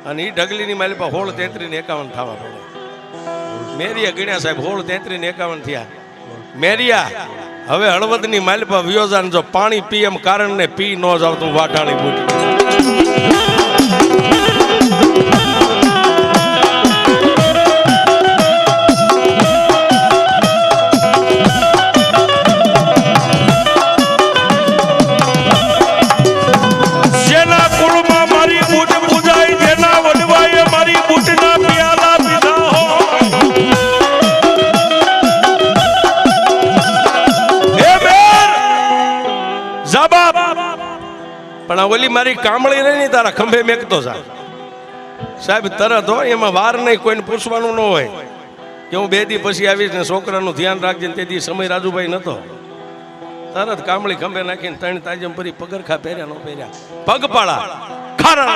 અને એ ઢગલીની માલી પર 16, 33 ને 51 થવા પડે. મેરિયા ગણ્યા સાહેબ 16, 33 ને 51 થયા. મેરિયા હવે હળવદની માલિપા વિયોજાન જો પાણી પી એમ કારણ ને પી ન જાવ તું વાટાણી બુટી. જેના કુળમાં મારી બુટ પૂજાય, જેના વડવાએ મારી બુટના પિયાલા પીધા હો. પણ આ ઓલી મારી કામળી રહી ને તારા ખંભે મેકતો સાહેબ તરત હોય, એમાં વાર નહીં, કોઈને પૂછવાનું ન હોય કે હું 2 દી પછી આવીશ ને છોકરાનું ધ્યાન રાખજે. તે દી સમય રાજુભાઈ નતો, તરત કામળી ખંભે નાખીને 3 તાજમ ભરી પગરખા પહેર્યા ન પહેર્યા, પગપાળા ખારા